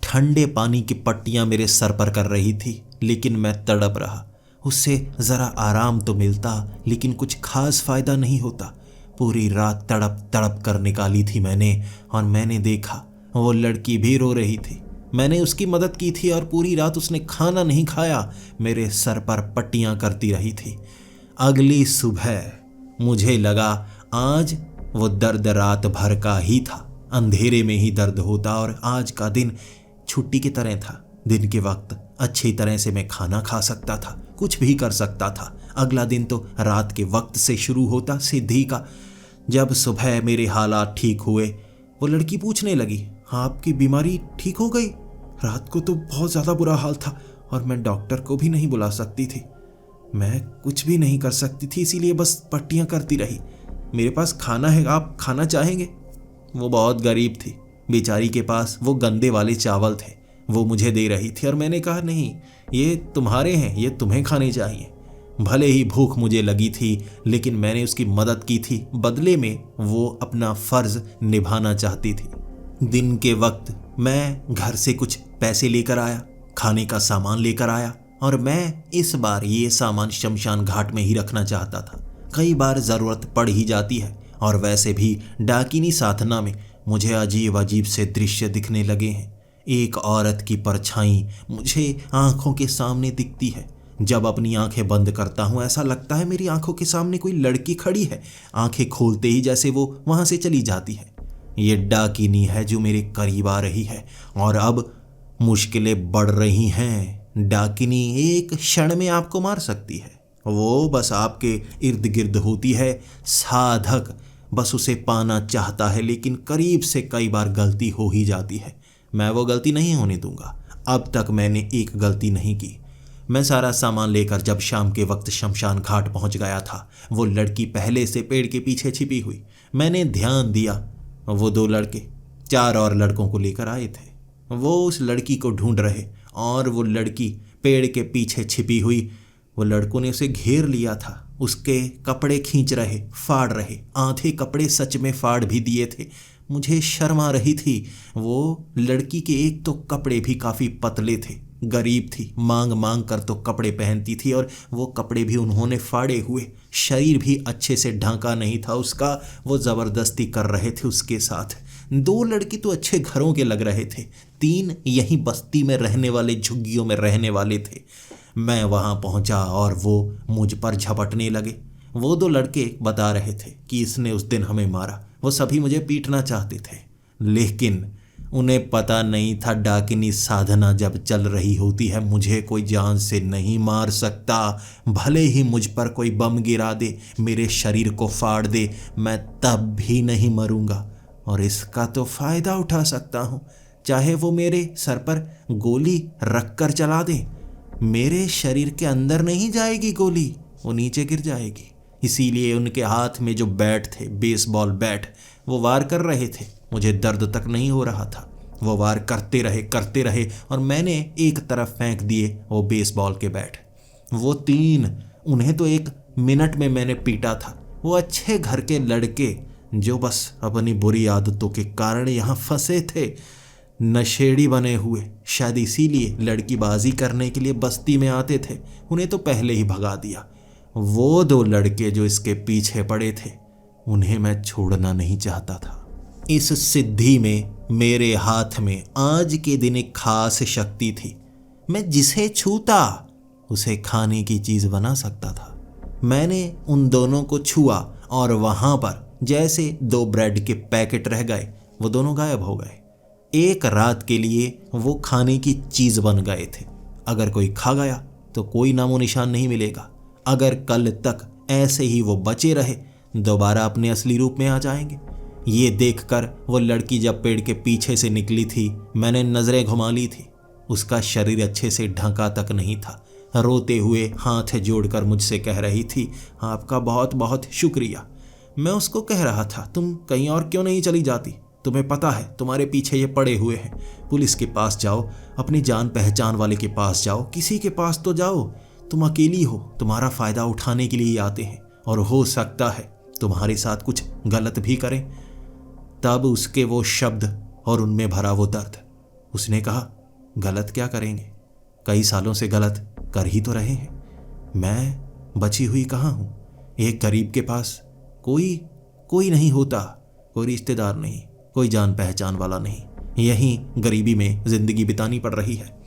ठंडे पानी की पट्टियां मेरे सर पर कर रही थी, लेकिन मैं तड़प रहा। उससे ज़रा आराम तो मिलता, लेकिन कुछ खास फ़ायदा नहीं होता। पूरी रात तड़प तड़प कर निकाली थी मैंने, और मैंने देखा वो लड़की भी रो रही थी। मैंने उसकी मदद की थी और पूरी रात उसने खाना नहीं खाया, मेरे सर पर पट्टियां करती रही थी। अगली सुबह मुझे लगा आज वो दर्द रात भर का ही था, अंधेरे में ही दर्द होता, और आज का दिन छुट्टी की तरह था। दिन के वक्त अच्छी तरह से मैं खाना खा सकता था, कुछ भी कर सकता था। अगला दिन तो रात के वक्त से शुरू होता सिद्धि का। जब सुबह मेरे हालात ठीक हुए, वो लड़की पूछने लगी, आपकी बीमारी ठीक हो गई? रात को तो बहुत ज़्यादा बुरा हाल था और मैं डॉक्टर को भी नहीं बुला सकती थी, मैं कुछ भी नहीं कर सकती थी, इसीलिए बस पट्टियां करती रही। मेरे पास खाना है, आप खाना चाहेंगे? वो बहुत गरीब थी, बेचारी के पास वो गंदे वाले चावल थे, वो मुझे दे रही थी और मैंने कहा, नहीं, ये तुम्हारे हैं, ये तुम्हें खाने चाहिए। भले ही भूख मुझे लगी थी, लेकिन मैंने उसकी मदद की थी, बदले में वो अपना फ़र्ज़ निभाना चाहती थी। दिन के वक्त मैं घर से कुछ पैसे लेकर आया, खाने का सामान लेकर आया, और मैं इस बार ये सामान शमशान घाट में ही रखना चाहता था। कई बार ज़रूरत पड़ ही जाती है, और वैसे भी डाकिनी साधना में मुझे अजीब अजीब से दृश्य दिखने लगे हैं। एक औरत की परछाई मुझे आंखों के सामने दिखती है। जब अपनी आंखें बंद करता हूँ, ऐसा लगता है मेरी आंखों के सामने कोई लड़की खड़ी है। आंखें खोलते ही जैसे वो वहाँ से चली जाती है। ये डाकिनी है जो मेरे करीब आ रही है, और अब मुश्किलें बढ़ रही हैं। डाकिनी एक क्षण में आपको मार सकती है, वो बस आपके इर्द गिर्द होती है। साधक बस उसे पाना चाहता है, लेकिन करीब से कई बार गलती हो ही जाती है। मैं वो गलती नहीं होने दूंगा। अब तक मैंने एक गलती नहीं की। मैं सारा सामान लेकर जब शाम के वक्त शमशान घाट पहुंच गया था, वो लड़की पहले से पेड़ के पीछे छिपी हुई। मैंने ध्यान दिया, वो 2 लड़के 4 और लड़कों को लेकर आए थे। वो उस लड़की को ढूंढ रहे, और वो लड़की पेड़ के पीछे छिपी हुई। वो लड़कों ने उसे घेर लिया था, उसके कपड़े खींच रहे, फाड़ रहे। आधे कपड़े सच में फाड़ भी दिए थे। मुझे शर्म आ रही थी। वो लड़की के एक तो कपड़े भी काफ़ी पतले थे, गरीब थी, मांग मांग कर तो कपड़े पहनती थी, और वो कपड़े भी उन्होंने फाड़े हुए। शरीर भी अच्छे से ढांका नहीं था उसका। वो ज़बरदस्ती कर रहे थे उसके साथ। 2 लड़के तो अच्छे घरों के लग रहे थे, 3 यहीं बस्ती में रहने वाले, झुग्गियों में रहने वाले थे। मैं वहाँ पहुँचा और वो मुझ पर झपटने लगे। वो 2 लड़के बता रहे थे कि इसने उस दिन हमें मारा। वो सभी मुझे पीटना चाहते थे, लेकिन उन्हें पता नहीं था डाकिनी साधना जब चल रही होती है, मुझे कोई जान से नहीं मार सकता। भले ही मुझ पर कोई बम गिरा दे, मेरे शरीर को फाड़ दे, मैं तब भी नहीं मरूंगा। और इसका तो फ़ायदा उठा सकता हूँ, चाहे वो मेरे सर पर गोली रख कर चला दे। मेरे शरीर के अंदर नहीं जाएगी गोली, वो नीचे गिर जाएगी। इसीलिए उनके हाथ में जो बैट थे, बेसबॉल बैट, वो वार कर रहे थे। मुझे दर्द तक नहीं हो रहा था। वो वार करते रहे, और मैंने एक तरफ फेंक दिए वो बेसबॉल के बैट। वो 3, उन्हें तो 1 मिनट में मैंने पीटा था। वो अच्छे घर के लड़के जो बस अपनी बुरी आदतों के कारण यहाँ फंसे थे, नशेड़ी बने हुए, शायद इसीलिए लड़कीबाजी करने के लिए बस्ती में आते थे, उन्हें तो पहले ही भगा दिया। वो 2 लड़के जो इसके पीछे पड़े थे, उन्हें मैं छोड़ना नहीं चाहता था। इस सिद्धि में मेरे हाथ में आज के दिन एक खास शक्ति थी। मैं जिसे छूता उसे खाने की चीज़ बना सकता था। मैंने उन दोनों को छुआ, और वहाँ पर जैसे 2 ब्रेड के पैकेट रह गए, वो दोनों गायब हो गए। एक रात के लिए वो खाने की चीज बन गए थे। अगर कोई खा गया तो कोई नामो निशान नहीं मिलेगा। अगर कल तक ऐसे ही वो बचे रहे, दोबारा अपने असली रूप में आ जाएंगे। ये देखकर वो लड़की जब पेड़ के पीछे से निकली थी, मैंने नजरें घुमा ली थी। उसका शरीर अच्छे से ढका तक नहीं था। रोते हुए हाथ जोड़कर मुझसे कह रही थी, आपका बहुत बहुत शुक्रिया। मैं उसको कह रहा था, तुम कहीं और क्यों नहीं चली जाती? तुम्हें पता है तुम्हारे पीछे ये पड़े हुए हैं। पुलिस के पास जाओ, अपनी जान पहचान वाले के पास जाओ, किसी के पास तो जाओ। तुम अकेली हो, तुम्हारा फायदा उठाने के लिए आते हैं और हो सकता है तुम्हारे साथ कुछ गलत भी करें। तब उसके वो शब्द और उनमें भरा वो दर्द। उसने कहा, गलत क्या करेंगे? कई सालों से गलत कर ही तो रहे हैं। मैं बची हुई कहाँ हूँ? एक गरीब के पास कोई नहीं होता, कोई रिश्तेदार नहीं, कोई जान पहचान वाला नहीं। यहीं गरीबी में जिंदगी बितानी पड़ रही है।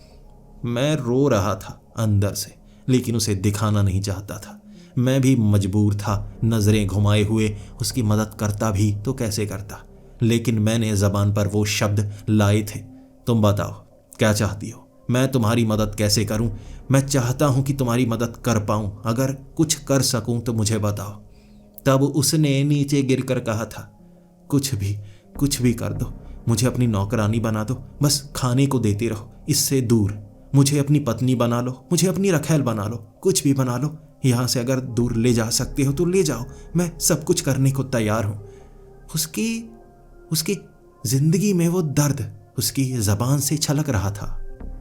मैं रो रहा था अंदर से, लेकिन उसे दिखाना नहीं चाहता था। मैं भी मजबूर था, नजरें घुमाए हुए उसकी मदद करता भी तो कैसे करता। लेकिन मैंने जबान पर वो शब्द लाए थे, तुम बताओ क्या चाहती हो? मैं तुम्हारी मदद कैसे करूं? मैं चाहता हूं कि तुम्हारी मदद कर पाऊं। अगर कुछ कर सकूं तो मुझे बताओ। तब उसने नीचे गिरकर कहा था, कुछ भी कर दो, मुझे अपनी नौकरानी बना दो, बस खाने को देते रहो, इससे दूर। मुझे अपनी पत्नी बना लो, मुझे अपनी रखैल बना लो, कुछ भी बना लो। यहाँ से अगर दूर ले जा सकते हो तो ले जाओ, मैं सब कुछ करने को तैयार हूँ। उसकी जिंदगी में वो दर्द उसकी जबान से छलक रहा था।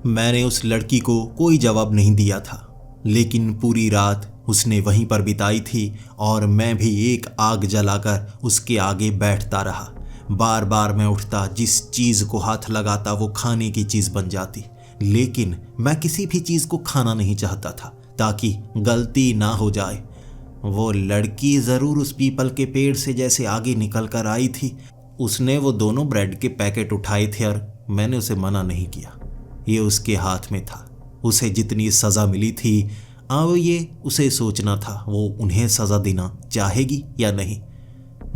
मैंने उस लड़की को कोई जवाब नहीं दिया था, लेकिन पूरी रात उसने वहीं पर बिताई थी और मैं भी एक आग जलाकर उसके आगे बैठता रहा। बार बार मैं उठता, जिस चीज को हाथ लगाता वो खाने की चीज बन जाती। लेकिन मैं किसी भी चीज को खाना नहीं चाहता था ताकि गलती ना हो जाए। वो लड़की जरूर उस पीपल के पेड़ से जैसे आगे निकल कर आई थी। उसने वो दोनों ब्रेड के पैकेट उठाए थे और मैंने उसे मना नहीं किया। ये उसके हाथ में था। उसे जितनी सज़ा मिली थी, अब ये उसे सोचना था वो उन्हें सज़ा देना चाहेगी या नहीं।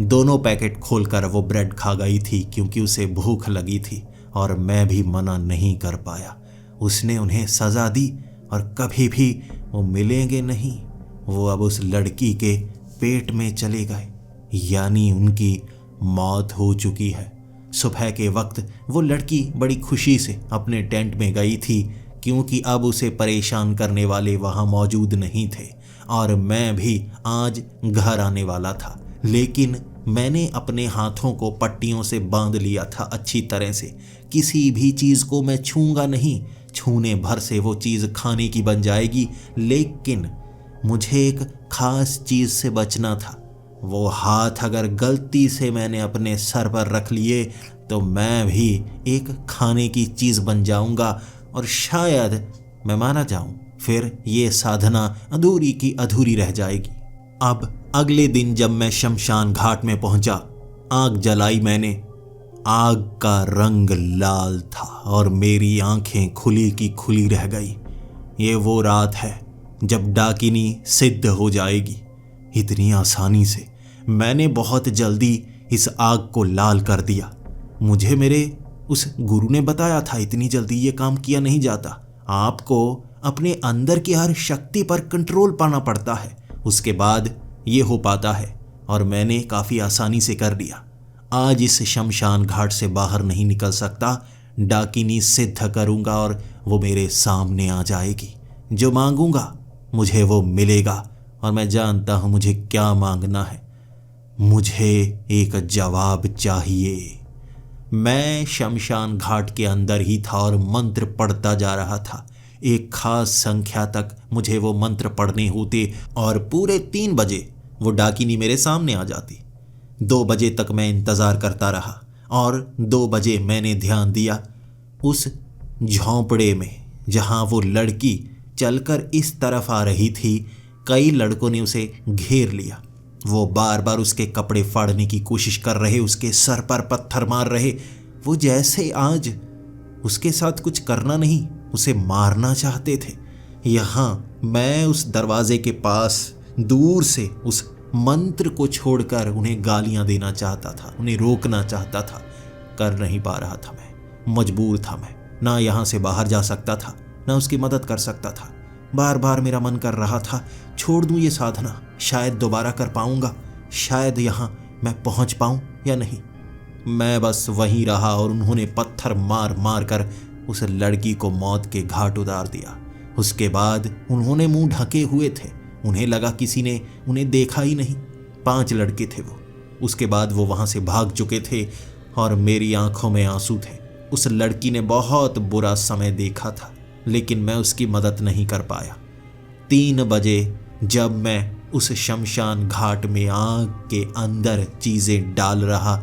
दोनों पैकेट खोलकर वो ब्रेड खा गई थी क्योंकि उसे भूख लगी थी और मैं भी मना नहीं कर पाया। उसने उन्हें सज़ा दी और कभी भी वो मिलेंगे नहीं। वो अब उस लड़की के पेट में चले गए, यानी उनकी मौत हो चुकी है। सुबह के वक्त वो लड़की बड़ी खुशी से अपने टेंट में गई थी क्योंकि अब उसे परेशान करने वाले वहाँ मौजूद नहीं थे और मैं भी आज घर आने वाला था। लेकिन मैंने अपने हाथों को पट्टियों से बांध लिया था अच्छी तरह से। किसी भी चीज़ को मैं छूंगा नहीं, छूने भर से वो चीज़ खाने की बन जाएगी। लेकिन मुझे एक खास चीज़ से बचना था। वो हाथ अगर गलती से मैंने अपने सर पर रख लिए तो मैं भी एक खाने की चीज़ बन जाऊंगा और शायद मैं मारा जाऊं। फिर ये साधना अधूरी की अधूरी रह जाएगी। अब अगले दिन जब मैं शमशान घाट में पहुंचा, आग जलाई मैंने। आग का रंग लाल था और मेरी आंखें खुली की खुली रह गई। ये वो रात है जब डाकिनी सिद्ध हो जाएगी। इतनी आसानी से मैंने बहुत जल्दी इस आग को लाल कर दिया। मुझे मेरे उस गुरु ने बताया था इतनी जल्दी ये काम किया नहीं जाता। आपको अपने अंदर की हर शक्ति पर कंट्रोल पाना पड़ता है, उसके बाद ये हो पाता है। और मैंने काफ़ी आसानी से कर लिया। आज इस शमशान घाट से बाहर नहीं निकल सकता। डाकिनी सिद्ध करूँगा और वो मेरे सामने आ जाएगी। जो मांगूंगा मुझे वो मिलेगा और मैं जानता हूँ मुझे क्या मांगना है। मुझे एक जवाब चाहिए। मैं शमशान घाट के अंदर ही था और मंत्र पढ़ता जा रहा था। एक खास संख्या तक मुझे वो मंत्र पढ़ने होते और पूरे 3 बजे वो डाकिनी मेरे सामने आ जाती। 2 बजे तक मैं इंतज़ार करता रहा और 2 बजे मैंने ध्यान दिया उस झोंपड़े में जहाँ वो लड़की चलकर इस तरफ आ रही थी। कई लड़कों ने उसे घेर लिया। वो बार बार उसके कपड़े फाड़ने की कोशिश कर रहे, उसके सर पर पत्थर मार रहे। वो जैसे आज उसके साथ कुछ करना नहीं, उसे मारना चाहते थे। यहाँ मैं उस दरवाजे के पास दूर से उस मंत्र को छोड़कर उन्हें गालियां देना चाहता था, उन्हें रोकना चाहता था। कर नहीं पा रहा था मैं। मजबूर था मैं, ना यहाँ से बाहर जा सकता था, ना उसकी मदद कर सकता था। बार बार मेरा मन कर रहा था छोड़ दूँ ये साधना, शायद दोबारा कर पाऊँगा, शायद यहाँ मैं पहुँच पाऊँ या नहीं। मैं बस वहीं रहा और उन्होंने पत्थर मार मार कर उस लड़की को मौत के घाट उतार दिया। उसके बाद उन्होंने मुंह ढके हुए थे, उन्हें लगा किसी ने उन्हें देखा ही नहीं। 5 लड़के थे वो। उसके बाद वो वहाँ से भाग चुके थे और मेरी आंखों में आंसू थे। उस लड़की ने बहुत बुरा समय देखा था, लेकिन मैं उसकी मदद नहीं कर पाया। 3 बजे जब मैं उस शमशान घाट में आग के अंदर चीज़ें डाल रहा,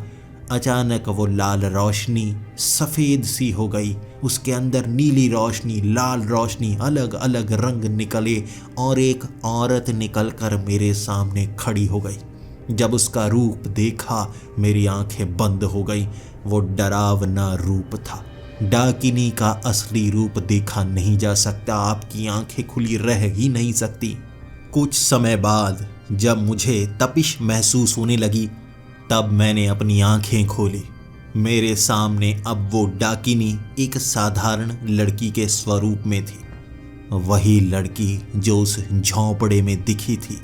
अचानक वो लाल रोशनी सफ़ेद सी हो गई। उसके अंदर नीली रोशनी, लाल रोशनी, अलग अलग रंग निकले और एक औरत निकलकर मेरे सामने खड़ी हो गई। जब उसका रूप देखा मेरी आंखें बंद हो गई। वो डरावना रूप था। डाकिनी का असली रूप देखा नहीं जा सकता, आपकी आंखें खुली रह ही नहीं सकती। कुछ समय बाद जब मुझे तपिश महसूस होने लगी, तब मैंने अपनी आंखें खोली। मेरे सामने अब वो डाकिनी एक साधारण लड़की के स्वरूप में थी। वही लड़की जो उस झोंपड़े में दिखी थी,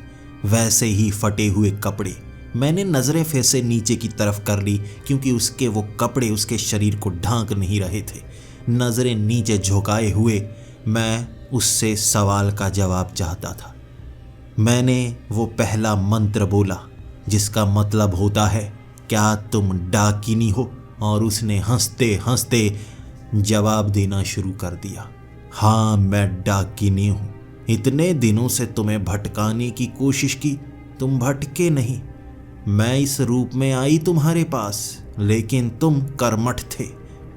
वैसे ही फटे हुए कपड़े। मैंने नज़रें फिर से नीचे की तरफ कर ली, क्योंकि उसके वो कपड़े उसके शरीर को ढांक नहीं रहे थे। नज़रें नीचे झुकाए हुए मैं उससे सवाल का जवाब चाहता था। मैंने वो पहला मंत्र बोला जिसका मतलब होता है, क्या तुम डाकिनी हो? और उसने हंसते हंसते जवाब देना शुरू कर दिया, हाँ मैं डाकिनी हूँ। इतने दिनों से तुम्हें भटकाने की कोशिश की, तुम भटके नहीं। मैं इस रूप में आई तुम्हारे पास, लेकिन तुम कर्मठ थे,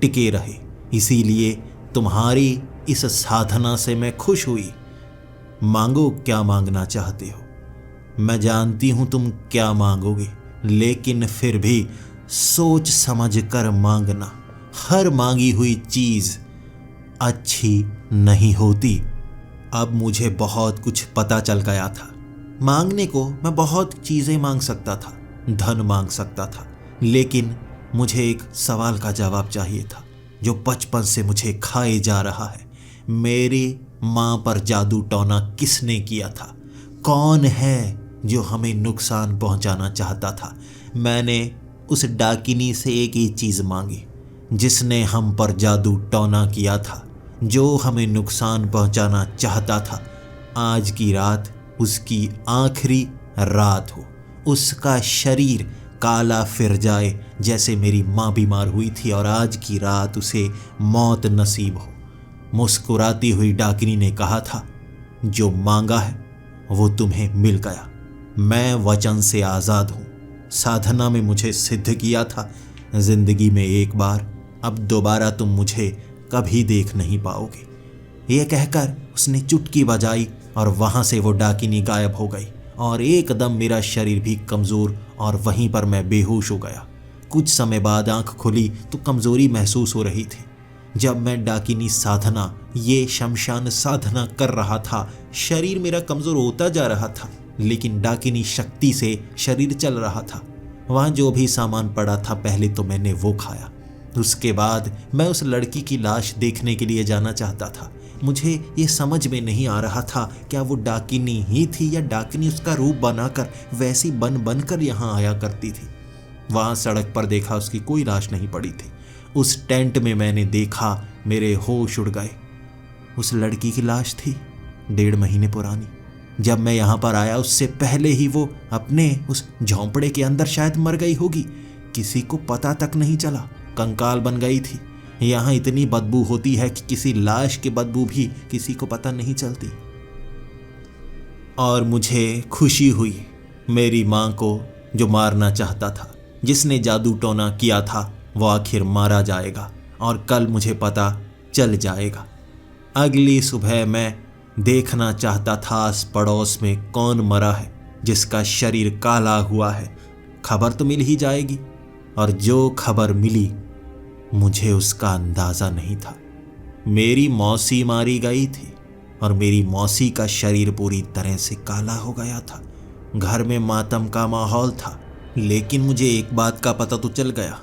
टिके रहे। इसीलिए तुम्हारी इस साधना से मैं खुश हुई। मांगो क्या मांगना चाहते हो। मैं जानती हूं तुम क्या मांगोगे, लेकिन फिर भी सोच समझ कर मांगना। हर मांगी हुई चीज अच्छी नहीं होती। अब मुझे बहुत कुछ पता चल गया था। मांगने को मैं बहुत चीजें मांग सकता था, धन मांग सकता था, लेकिन मुझे एक सवाल का जवाब चाहिए था जो बचपन से मुझे खाए जा रहा है। मेरी माँ पर जादू टोना किसने किया था? कौन है जो हमें नुकसान पहुंचाना चाहता था? मैंने उस डाकिनी से एक ही चीज़ मांगी, जिसने हम पर जादू टोना किया था, जो हमें नुकसान पहुंचाना चाहता था। आज की रात उसकी आखिरी रात हो, उसका शरीर काला फिर जाए जैसे मेरी माँ बीमार हुई थी और आज की रात उसे मौत नसीब हो। मुस्कुराती हुई डाकिनी ने कहा था, जो मांगा है वो तुम्हें मिल गया। मैं वचन से आज़ाद हूँ। साधना में मुझे सिद्ध किया था, जिंदगी में एक बार, अब दोबारा तुम मुझे कभी देख नहीं पाओगे। ये कहकर उसने चुटकी बजाई और वहाँ से वो डाकिनी गायब हो गई और एकदम मेरा शरीर भी कमज़ोर और वहीं पर मैं बेहोश हो गया। कुछ समय बाद आंख खुली तो कमज़ोरी महसूस हो रही थी। जब मैं डाकिनी साधना, ये शमशान साधना कर रहा था, शरीर मेरा कमज़ोर होता जा रहा था, लेकिन डाकिनी शक्ति से शरीर चल रहा था। वहाँ जो भी सामान पड़ा था पहले तो मैंने वो खाया। उसके बाद मैं उस लड़की की लाश देखने के लिए जाना चाहता था। मुझे ये समझ में नहीं आ रहा था क्या वो डाकिनी ही थी या डाकिनी उसका रूप बनाकर वैसी बन कर यहाँ आया करती थी। वहाँ सड़क पर देखा उसकी कोई लाश नहीं पड़ी थी। उस टेंट में मैंने देखा, मेरे होश उड़ गए। उस लड़की की लाश थी 1.5 महीने पुरानी। जब मैं यहाँ पर आया उससे पहले ही वो अपने उस झोंपड़े के अंदर शायद मर गई होगी, किसी को पता तक नहीं चला, कंकाल बन गई थी। यहाँ इतनी बदबू होती है कि किसी लाश की बदबू भी किसी को पता नहीं चलती। और मुझे खुशी हुई, मेरी माँ को जो मारना चाहता था, जिसने जादू टोना किया था, वो आखिर मारा जाएगा और कल मुझे पता चल जाएगा। अगली सुबह मैं देखना चाहता था आस पड़ोस में कौन मरा है जिसका शरीर काला हुआ है। खबर तो मिल ही जाएगी, और जो खबर मिली मुझे उसका अंदाज़ा नहीं था। मेरी मौसी मारी गई थी और मेरी मौसी का शरीर पूरी तरह से काला हो गया था। घर में मातम का माहौल था, लेकिन मुझे एक बात का पता तो चल गया,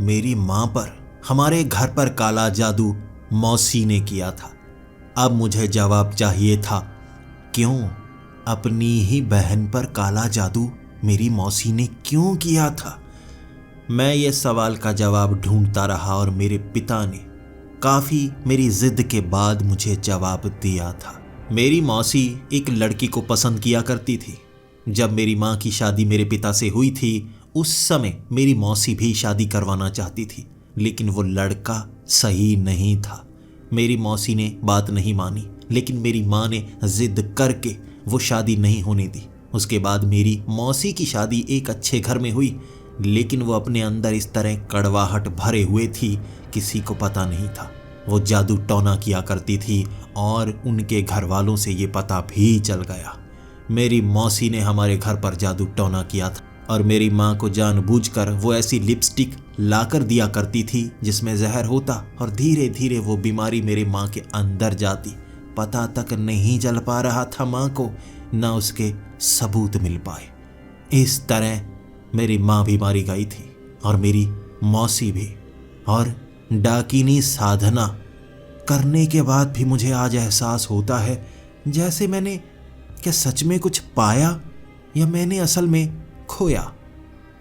मेरी माँ पर हमारे घर पर काला जादू मौसी ने किया था। अब मुझे जवाब चाहिए था, क्यों? अपनी ही बहन पर काला जादू मेरी मौसी ने क्यों किया था? मैं ये सवाल का जवाब ढूंढता रहा और मेरे पिता ने काफ़ी मेरी जिद के बाद मुझे जवाब दिया था। मेरी मौसी एक लड़की को पसंद किया करती थी। जब मेरी माँ की शादी मेरे पिता से हुई थी, उस समय मेरी मौसी भी शादी करवाना चाहती थी, लेकिन वो लड़का सही नहीं था। मेरी मौसी ने बात नहीं मानी, लेकिन मेरी माँ ने जिद करके वो शादी नहीं होने दी। उसके बाद मेरी मौसी की शादी एक अच्छे घर में हुई, लेकिन वो अपने अंदर इस तरह कड़वाहट भरे हुए थी, किसी को पता नहीं था। वो जादू टोना किया करती थी और उनके घर वालों से ये पता भी चल गया। मेरी मौसी ने हमारे घर पर जादू टोना किया था और मेरी माँ को जानबूझकर वो ऐसी लिपस्टिक लाकर दिया करती थी जिसमें जहर होता, और धीरे धीरे वो बीमारी मेरी माँ के अंदर जाती। पता तक नहीं चल पा रहा था माँ को, ना उसके सबूत मिल पाए। इस तरह मेरी माँ भी मारी गई थी और मेरी मौसी भी। और डाकिनी साधना करने के बाद भी मुझे आज एहसास होता है जैसे मैंने क्या सच में कुछ पाया या मैंने असल में खोया।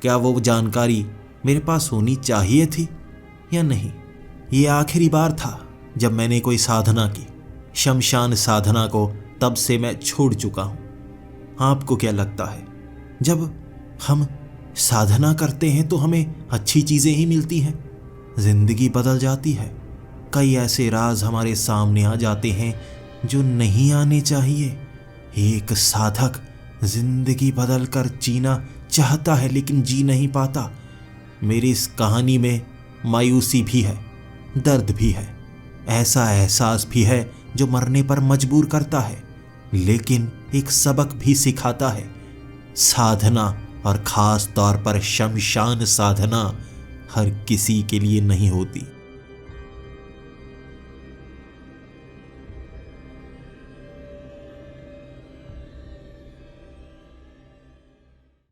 क्या वो जानकारी मेरे पास होनी चाहिए थी या नहीं? ये आखिरी बार था जब मैंने कोई साधना की। शमशान साधना को तब से मैं छोड़ चुका हूँ। आपको क्या लगता है, जब हम साधना करते हैं तो हमें अच्छी चीज़ें ही मिलती हैं? जिंदगी बदल जाती है। कई ऐसे राज हमारे सामने आ जाते हैं जो नहीं आने चाहिए। एक साधक जिंदगी बदल कर जीना चाहता है लेकिन जी नहीं पाता। मेरी इस कहानी में मायूसी भी है, दर्द भी है, ऐसा एहसास भी है जो मरने पर मजबूर करता है, लेकिन एक सबक भी सिखाता है। साधना, और खास तौर पर शमशान साधना, हर किसी के लिए नहीं होती।